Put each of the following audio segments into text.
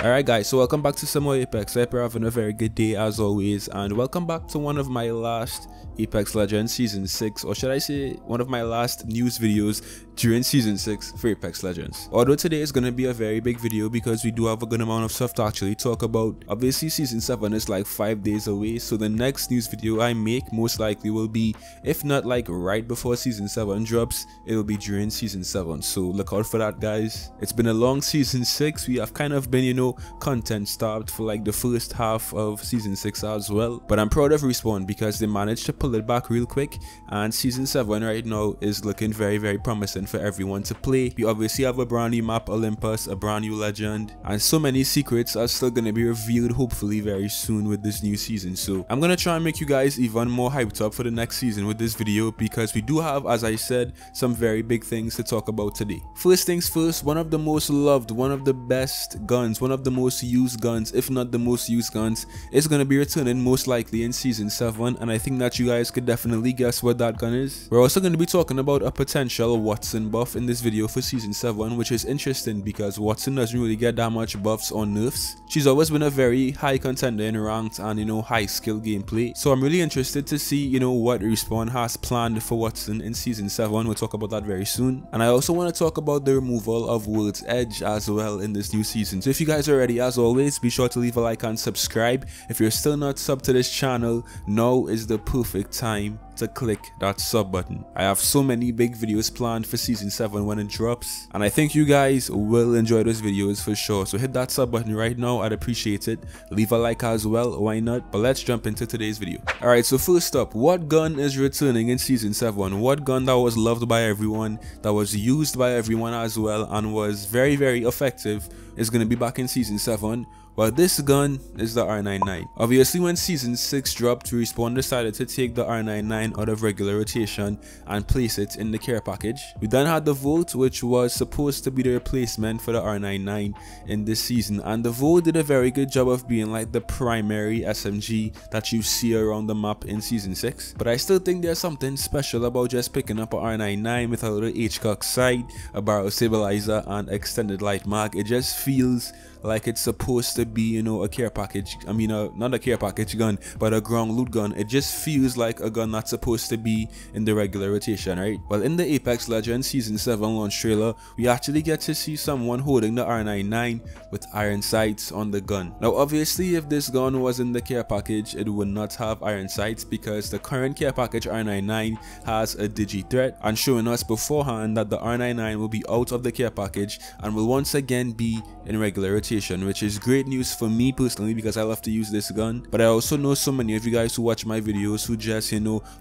Alright guys, so welcome back to some more Apex. I hope you're having a very good day as always, and welcome back to one of my last Apex Legends Season 6, or should I say one of my last news videos during Season 6 for Apex Legends. Although today is going to be a very big video because we do have a good amount of stuff to actually talk about. Obviously Season 7 is like 5 days away, so the next news video I make most likely will be, if not like right before Season 7 drops, it will be during Season 7, so look out for that guys. It's been a long Season 6, we have kind of been, content starved for like the first half of Season 6 as well, but I'm proud of Respawn because they managed to pull it back real quick, and Season 7 right now is looking very promising for everyone to play. We obviously have a brand new map, Olympus, a brand new legend, and so many secrets are still going to be revealed hopefully very soon with this new season. So I'm going to try and make you guys even more hyped up for the next season with this video because we do have, as I said, some very big things to talk about today. First things first, one of the most loved, one of the best guns, one of the most used guns, if not the most used guns, is going to be returning most likely in Season 7, and I think that you guys could definitely guess what that gun is. We're also going to be talking about a potential Wattson buff in this video for Season 7, which is interesting because Wattson doesn't really get that much buffs or nerfs. She's always been a very high contender in ranked and high skill gameplay, so I'm really interested to see what Respawn has planned for Wattson in Season 7. We'll talk about that very soon, and I also want to talk about the removal of World's Edge as well in this new season. So if you guys are ready, as always, be sure to leave a like and subscribe. If you're still not subbed to this channel, now is the perfect time to click that sub button. I have so many big videos planned for Season 7 when it drops, and I think you guys will enjoy those videos for sure. So hit that sub button right now, I'd appreciate it. Leave a like as well, why not? But let's jump into today's video. Alright, so first up, what gun is returning in Season 7? What gun that was loved by everyone, that was used by everyone as well, and was very effective is going to be back in Season 7? Well, this gun is the R99. Obviously, when Season 6 dropped, Respawn decided to take the R99 out of regular rotation and place it in the care package. We then had the Volt, which was supposed to be the replacement for the R99 in this season, and the Volt did a very good job of being like the primary SMG that you see around the map in Season 6. But I still think there's something special about just picking up a R99 with a little HCOC sight, a barrel stabilizer, and extended light mag. It just feels like it's supposed to be, a care package. I mean, not a care package gun, but a ground loot gun. It just feels like a gun that's supposed to be in the regular rotation, right? Well, in the Apex Legends Season 7 launch trailer, we actually get to see someone holding the R99 with iron sights on the gun. Now, obviously, if this gun was in the care package, it would not have iron sights because the current care package R99 has a digi threat, and showing us beforehand that the R99 will be out of the care package and will once again be in regular rotation, which is great news for me personally because I love to use this gun. But I also know so many of you guys who watch my videos who just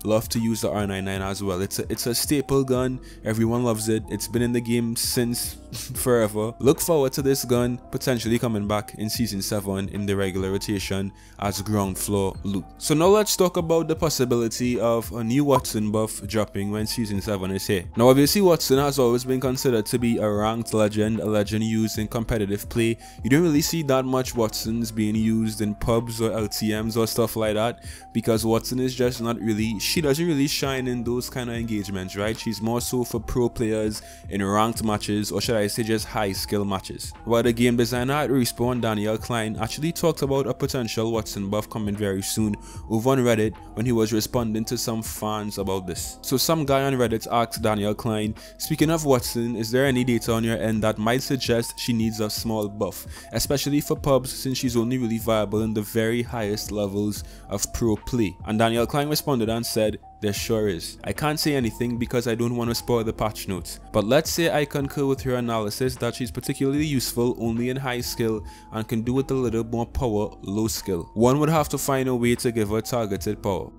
love to use the R99 as well. It's a staple gun, everyone loves it, it's been in the game since forever. Look forward to this gun potentially coming back in Season 7 in the regular rotation as ground floor loot. So now let's talk about the possibility of a new Wattson buff dropping when Season 7 is here. Now obviously Wattson has always been considered to be a ranked legend, a legend used in competitive play. You don't really see that much Wattsons being used in pubs or LTMs or stuff like that because Wattson is just not really, she doesn't really shine in those kind of engagements, right? She's more so for pro players in ranked matches, or should I say just high skill matches. While the game designer at Respawn, Daniel Klein, actually talked about a potential Wattson buff coming very soon over on Reddit when he was responding to some fans about this. So some guy on Reddit asked Daniel Klein, speaking of Wattson, is there any data on your end that might suggest she needs a small buff, especially for pubs since she's only really viable in the very highest levels of pro play? And Daniel Klein responded and said, there sure is. I can't say anything because I don't want to spoil the patch notes, but let's say I concur with her analysis that she's particularly useful only in high skill and can do with a little more power low skill. One would have to find a way to give her targeted power.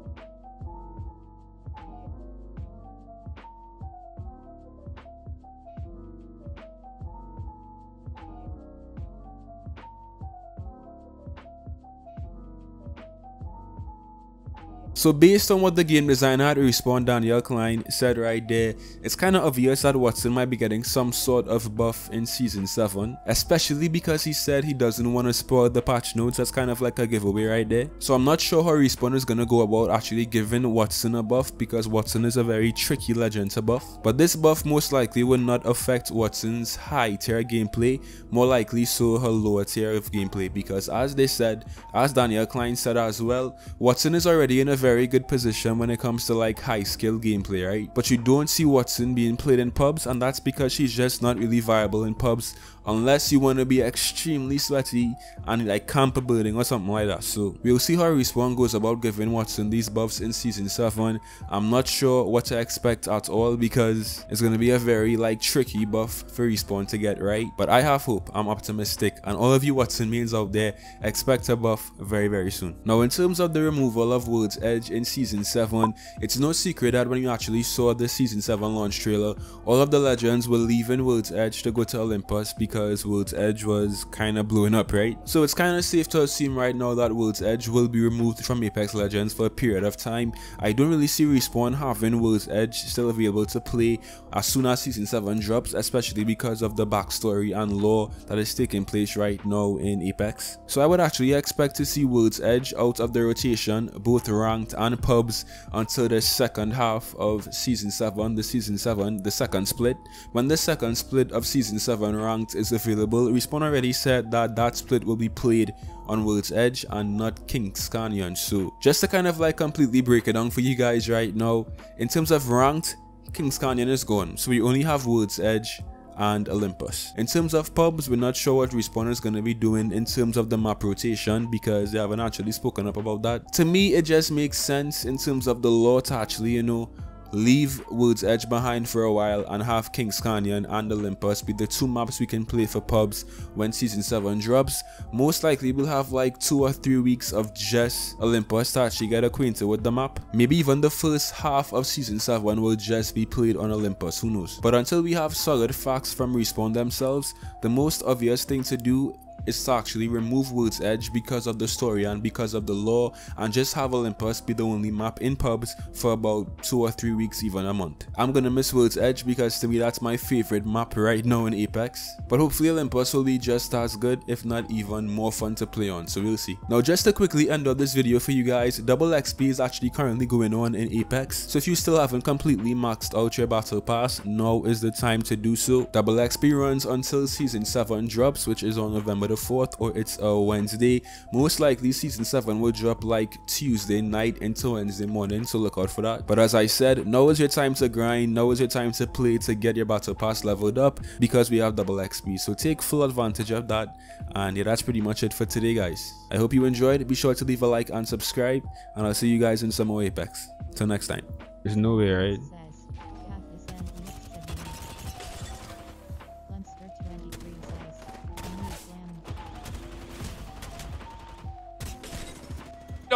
So based on what the game designer had respawn Daniel Klein said right there, it's kind of obvious that Wattson might be getting some sort of buff in season 7, especially because he said he doesn't want to spoil the patch notes. That's kind of like a giveaway right there. So I'm not sure how Respawn is going to go about actually giving Wattson a buff, because Wattson is a very tricky legend to buff. But this buff most likely will not affect Wattson's high tier gameplay, more likely so her lower tier of gameplay, because as they said, as Daniel Klein said as well, Wattson is already in a very good position when it comes to like high skill gameplay, right? But you don't see Wattson being played in pubs, and that's because she's just not really viable in pubs unless you want to be extremely sweaty and like camp a building or something like that. So we'll see how Respawn goes about giving Wattson these buffs in season 7. I'm not sure what to expect at all, because it's going to be a very like tricky buff for Respawn to get right, but I have hope. I'm optimistic, and all of you Wattson mains out there, expect a buff very soon. Now in terms of the removal of World's Edge in season 7, it's no secret that when you actually saw the season 7 launch trailer, all of the legends were leaving World's Edge to go to Olympus because World's Edge was kind of blowing up, right? So it's kind of safe to assume right now that World's Edge will be removed from Apex Legends for a period of time. I don't really see Respawn having World's Edge still available to play as soon as season 7 drops, especially because of the backstory and lore that is taking place right now in Apex. So I would actually expect to see World's Edge out of the rotation, both ranked and pubs, until the second half of season 7, the second split. When the second split of season 7 ranked is available, Respawn already said that that split will be played on World's Edge and not King's Canyon. So just to kind of like completely break it down for you guys right now, in terms of ranked, King's Canyon is gone, so we only have World's Edge and Olympus. In terms of pubs, we're not sure what Respawn is going to be doing in terms of the map rotation, because they haven't actually spoken up about that. To me, it just makes sense in terms of the lore to actually, you know, leave World's Edge behind for a while and have King's Canyon and Olympus be the two maps we can play for pubs when season 7 drops. Most likely we'll have like 2 or 3 weeks of just Olympus to actually get acquainted with the map. Maybe even the first half of season 7 will just be played on Olympus, who knows. But until we have solid facts from Respawn themselves, the most obvious thing to do is to actually remove World's Edge because of the story and because of the lore, and just have Olympus be the only map in pubs for about 2 or 3 weeks, even a month. I'm gonna miss World's Edge because to me that's my favorite map right now in Apex, but hopefully Olympus will be just as good, if not even more fun to play on, so we'll see. Now just to quickly end up this video for you guys, double XP is actually currently going on in Apex, so if you still haven't completely maxed out your battle pass, now is the time to do so. Double XP runs until season 7 drops, which is on November the 4th, or it's a Wednesday. Most likely season 7 will drop like Tuesday night into Wednesday morning, so look out for that. But as I said, now is your time to grind, now is your time to play to get your battle pass leveled up, because we have double XP, so take full advantage of that. And yeah, that's pretty much it for today guys. I hope you enjoyed. Be sure to leave a like and subscribe, and I'll see you guys in some more Apex. Till next time. There's no way, right?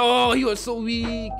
Oh, he was so weak.